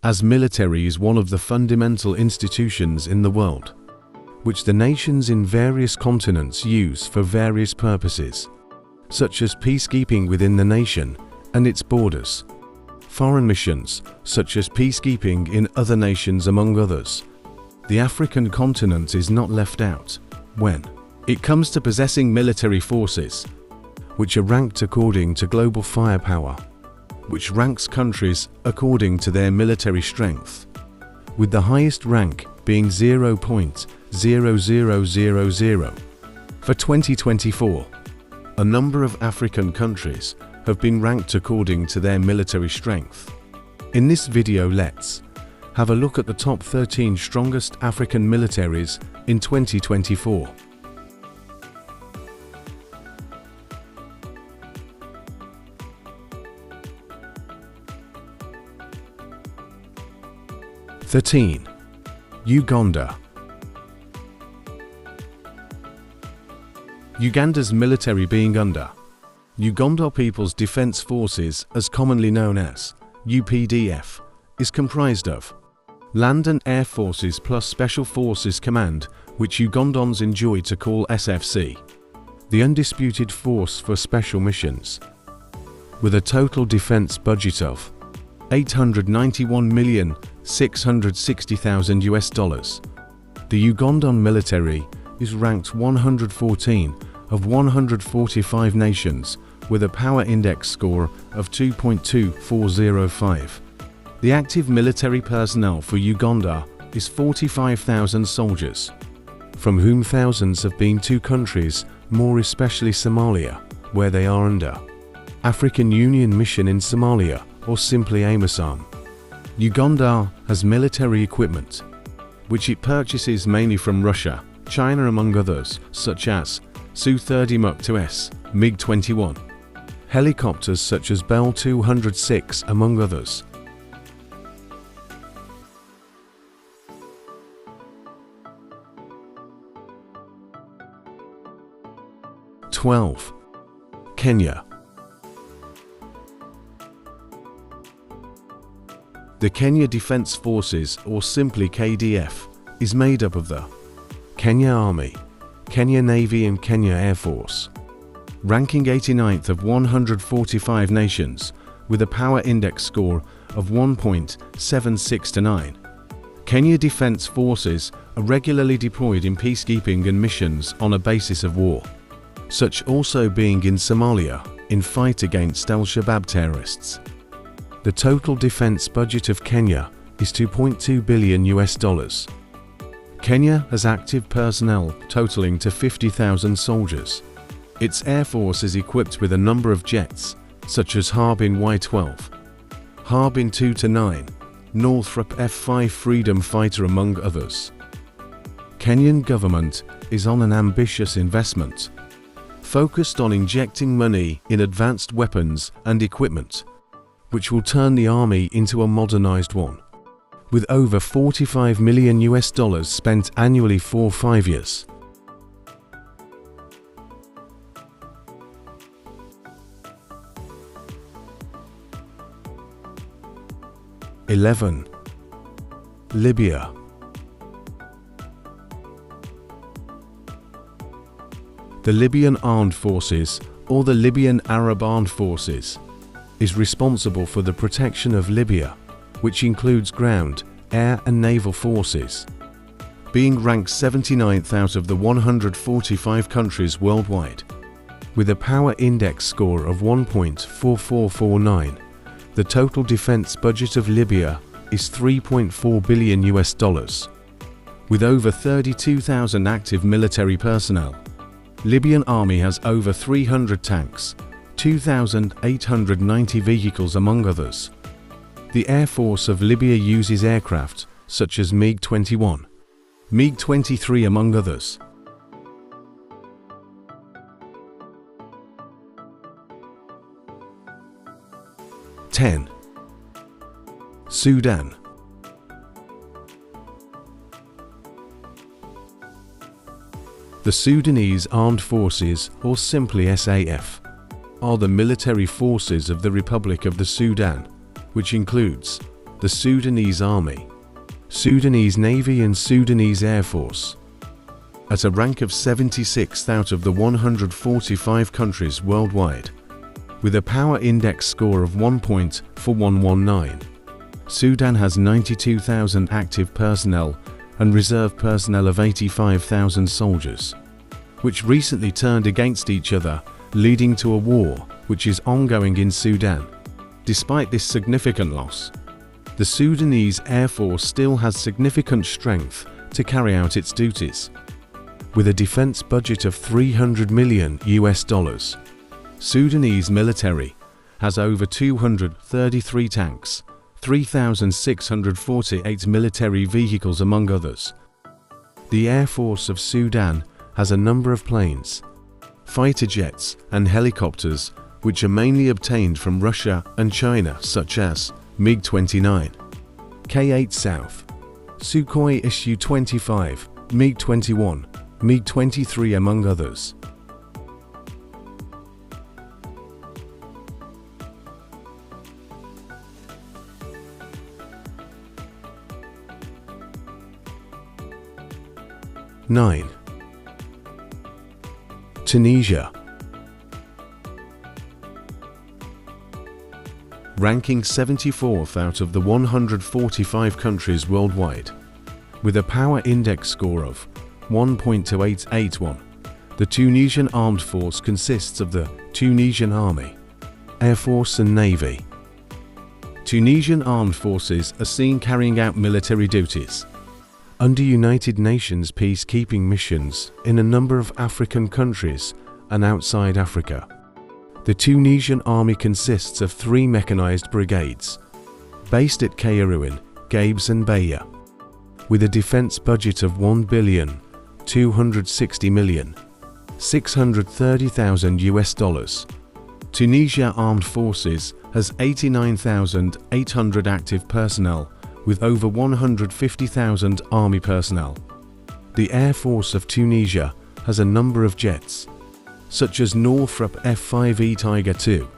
as military is one of the fundamental institutions in the world, which the nations in various continents use for various purposes, such as peacekeeping within the nation and its borders, foreign missions, such as peacekeeping in other nations among others. The African continent is not left out when it comes to possessing military forces, which are ranked according to global firepower, which ranks countries according to their military strength, with the highest rank being 0.0000. For 2024, a number of African countries have been ranked according to their military strength. In this video, let's have a look at the top 13 strongest African militaries in 2024. Uganda. Uganda's military being under Uganda People's Defense Forces, as commonly known as UPDF, is comprised of Land and Air Forces plus Special Forces Command, which Ugandans enjoy to call SFC, the undisputed force for special missions, with a total defense budget of $891,660,000. The Ugandan military is ranked 114 of 145 nations with a power index score of 2.2405. The active military personnel for Uganda is 45,000 soldiers, from whom thousands have been to countries, more especially Somalia, where they are under African Union Mission in Somalia, or simply AMISOM. Uganda has military equipment, which it purchases mainly from Russia, China among others, such as Su-30 Mk2S, MiG-21, helicopters such as Bell 206 among others. Kenya. The Kenya Defense Forces, or simply KDF, is made up of the Kenya Army, Kenya Navy and Kenya Air Force, ranking 89th of 145 nations with a power index score of 1.769. Kenya Defense Forces are regularly deployed in peacekeeping and missions on a basis of war, such also being in Somalia in fight against Al-Shabaab terrorists. The total defense budget of Kenya is $2.2 billion. Kenya has active personnel totaling to 50,000 soldiers. Its air force is equipped with a number of jets, such as Harbin Y-12, Harbin 2-9, Northrop F-5 Freedom Fighter among others. Kenyan government is on an ambitious investment, focused on injecting money in advanced weapons and equipment, which will turn the army into a modernized one, with over $45 million spent annually for 5 years. Libya. The Libyan Armed Forces, or the Libyan Arab Armed Forces, is responsible for the protection of Libya, which includes ground, air and naval forces, being ranked 79th out of the 145 countries worldwide. With a power index score of 1.4449, the total defense budget of Libya is $3.4 billion. With over 32,000 active military personnel, Libyan army has over 300 tanks, 2,890 vehicles among others. The Air Force of Libya uses aircraft such as MiG-21, MiG-23 among others. Sudan. The Sudanese Armed Forces, or simply SAF, are the military forces of the Republic of the Sudan, which includes the Sudanese Army, Sudanese Navy and Sudanese Air Force. At a rank of 76th out of the 145 countries worldwide, with a power index score of 1.4119, Sudan has 92,000 active personnel and reserve personnel of 85,000 soldiers, which recently turned against each other, leading to a war which is ongoing in Sudan. Despite this significant loss, the Sudanese Air Force still has significant strength to carry out its duties. With a defense budget of $300 million, Sudanese military has over 233 tanks, 3,648 military vehicles among others. The Air Force of Sudan has a number of planes, fighter jets and helicopters which are mainly obtained from Russia and China, such as MiG-29, K-8 South, Sukhoi Su-25, MiG-21, MiG-23 among others. Nine. Tunisia. Ranking 74th out of the 145 countries worldwide, with a power index score of 1.2881. The Tunisian Armed Force consists of the Tunisian Army, Air Force and Navy. Tunisian Armed Forces are seen carrying out military duties under United Nations peacekeeping missions in a number of African countries and outside Africa. The Tunisian Army consists of 3 mechanized brigades, based at Kairouan, Gabes and Beya, with a defense budget of $1,260,630,000. Tunisia Armed Forces has 89,800 active personnel with over 150,000 army personnel. The Air Force of Tunisia has a number of jets, such as Northrop F-5E Tiger II,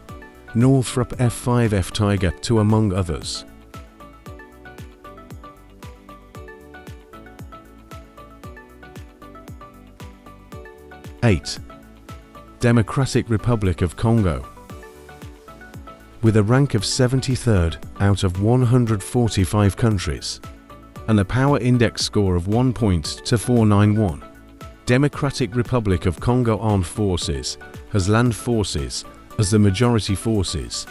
Northrop F-5F Tiger II among others. Eight. Democratic Republic of Congo. With a rank of 73rd out of 145 countries and a power index score of 1.2491, Democratic Republic of Congo Armed Forces has land forces as the majority forces.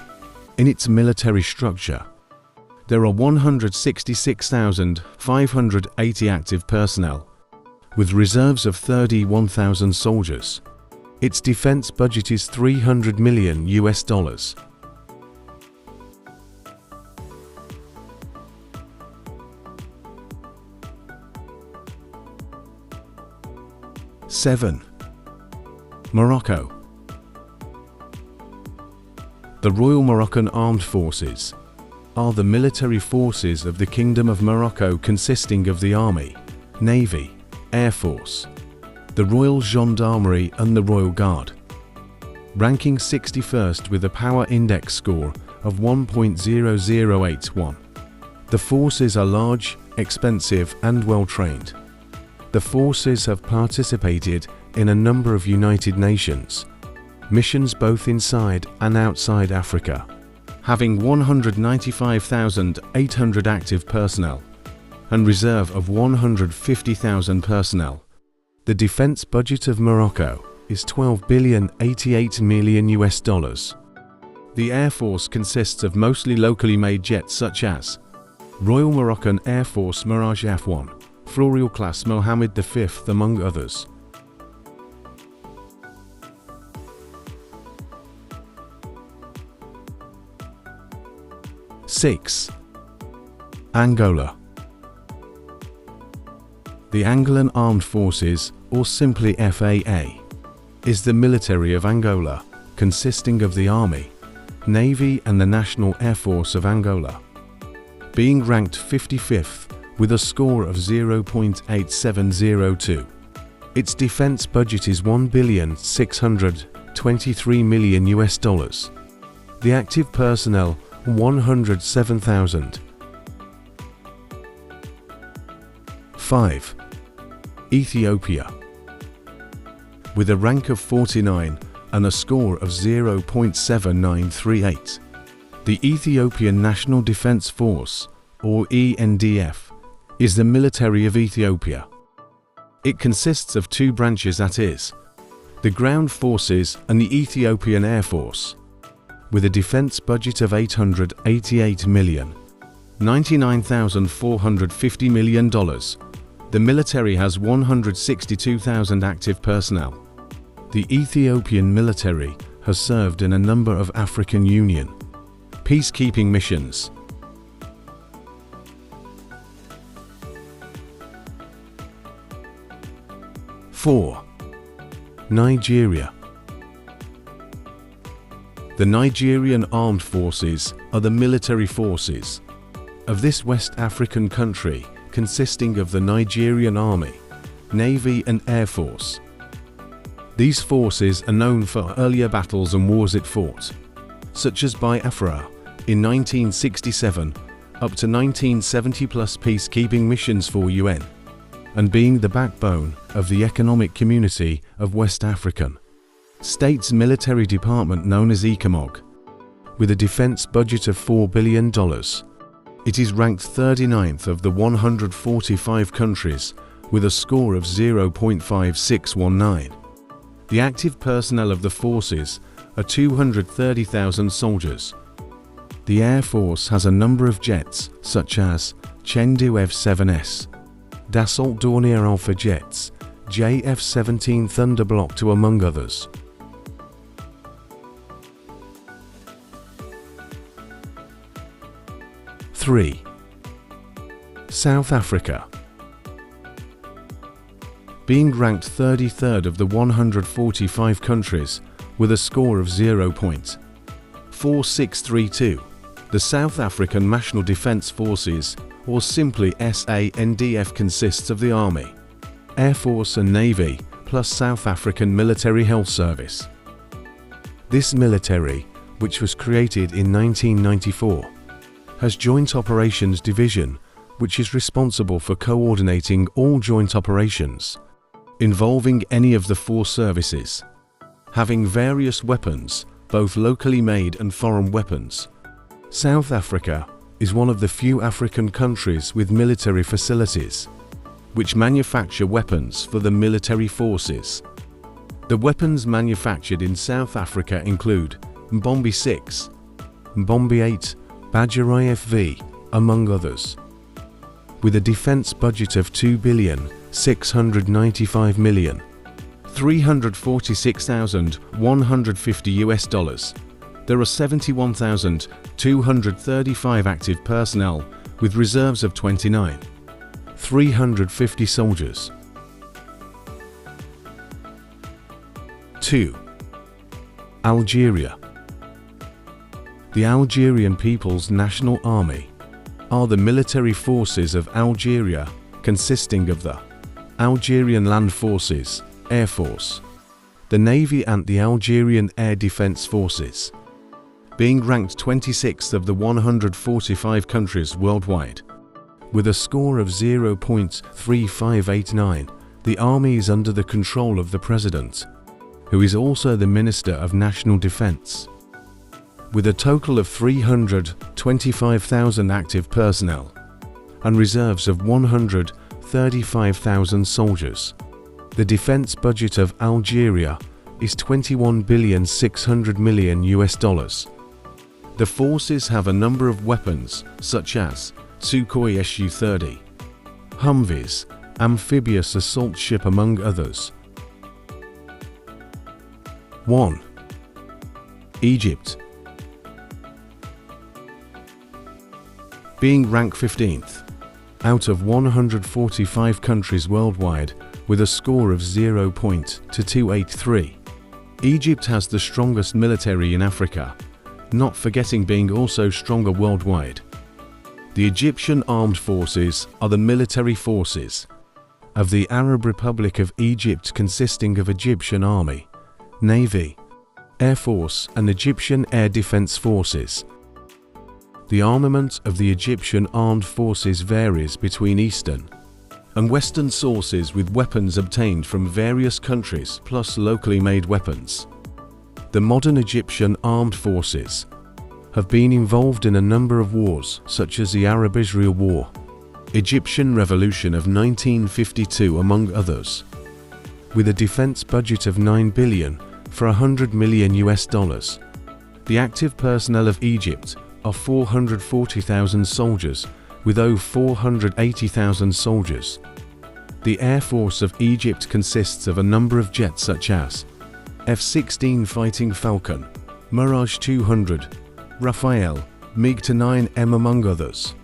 In its military structure, there are 166,580 active personnel, with reserves of 31,000 soldiers. Its defense budget is $300 million. 7. Morocco. The Royal Moroccan Armed Forces are the military forces of the Kingdom of Morocco, consisting of the Army, Navy, Air Force, the Royal Gendarmerie and the Royal Guard. Ranking 61st with a power index score of 1.0081. The forces are large, expensive and well trained. The forces have participated in a number of United Nations missions both inside and outside Africa, having 195,800 active personnel and reserve of 150,000 personnel. The defense budget of Morocco is $12,088 million. The Air Force consists of mostly locally made jets such as Royal Moroccan Air Force Mirage F1, Floreal Class Mohammed V among others. Six. Angola. The Angolan Armed Forces, or simply FAA, is the military of Angola, consisting of the Army, Navy and the National Air Force of Angola. Being ranked 55th with a score of 0.8702. Its defense budget is $1,623 million. The active personnel 107,000, 5. Ethiopia. With a rank of 49 and a score of 0.7938. The Ethiopian National Defense Force, or ENDF, is the military of Ethiopia. It consists of two branches, that is, the Ground Forces and the Ethiopian Air Force. With a defense budget of $888,099,450 million, the military has 162,000 active personnel. The Ethiopian military has served in a number of African Union peacekeeping missions. Four. Nigeria. The Nigerian Armed Forces are the military forces of this West African country, consisting of the Nigerian Army, Navy and Air Force. These forces are known for earlier battles and wars it fought, such as Biafra in 1967 up to 1970 plus peacekeeping missions for UN, and being the backbone of the Economic Community of West African States Military Department known as ECOMOG. With a defense budget of $4 billion, it is ranked 39th of the 145 countries with a score of 0.5619. The active personnel of the forces are 230,000 soldiers. The Air Force has a number of jets such as Chendu F-7S, Dassault Dornier Alpha jets, JF-17 Thunderblock II among others. Three. South Africa. Being ranked 33rd of the 145 countries with a score of 0.4632, the South African National Defense Forces, or simply SANDF, consists of the Army, Air Force and Navy, plus South African Military Health Service. This military, which was created in 1994, has Joint Operations Division, which is responsible for coordinating all joint operations involving any of the four services, having various weapons, both locally made and foreign weapons. South Africa is one of the few African countries with military facilities which manufacture weapons for the military forces. The weapons manufactured in South Africa include Mbombi 6, Mbombi 8, Badger IFV, among others. With a defense budget of $2,695,346,150 there are 71,235 active personnel with reserves of 350 soldiers. 2. Algeria. The Algerian People's National Army are the military forces of Algeria, consisting of the Algerian Land Forces, Air Force, the Navy and the Algerian Air Defense Forces. Being ranked 26th of the 145 countries worldwide. With a score of 0.3589, the army is under the control of the President, who is also the Minister of National Defense. With a total of 325,000 active personnel and reserves of 135,000 soldiers, the defense budget of Algeria is $21,600,000,000. The forces have a number of weapons such as Sukhoi Su-30, Humvees, amphibious assault ship among others. 1. Egypt. Being ranked 15th out of 145 countries worldwide with a score of 0.2283, Egypt has the strongest military in Africa, not forgetting being also stronger worldwide. The Egyptian Armed Forces are the military forces of the Arab Republic of Egypt, consisting of Egyptian Army, Navy, Air Force and Egyptian Air Defense Forces. The armament of the Egyptian Armed Forces varies between Eastern and Western sources with weapons obtained from various countries plus locally made weapons. The modern Egyptian armed forces have been involved in a number of wars, such as the Arab-Israel War, Egyptian Revolution of 1952 among others. With a defense budget of $9 billion for $100 million US, the active personnel of Egypt are 440,000 soldiers with over 480,000 soldiers. The Air Force of Egypt consists of a number of jets such as F-16 Fighting Falcon, Mirage 200, Rafale, MiG-29M among others.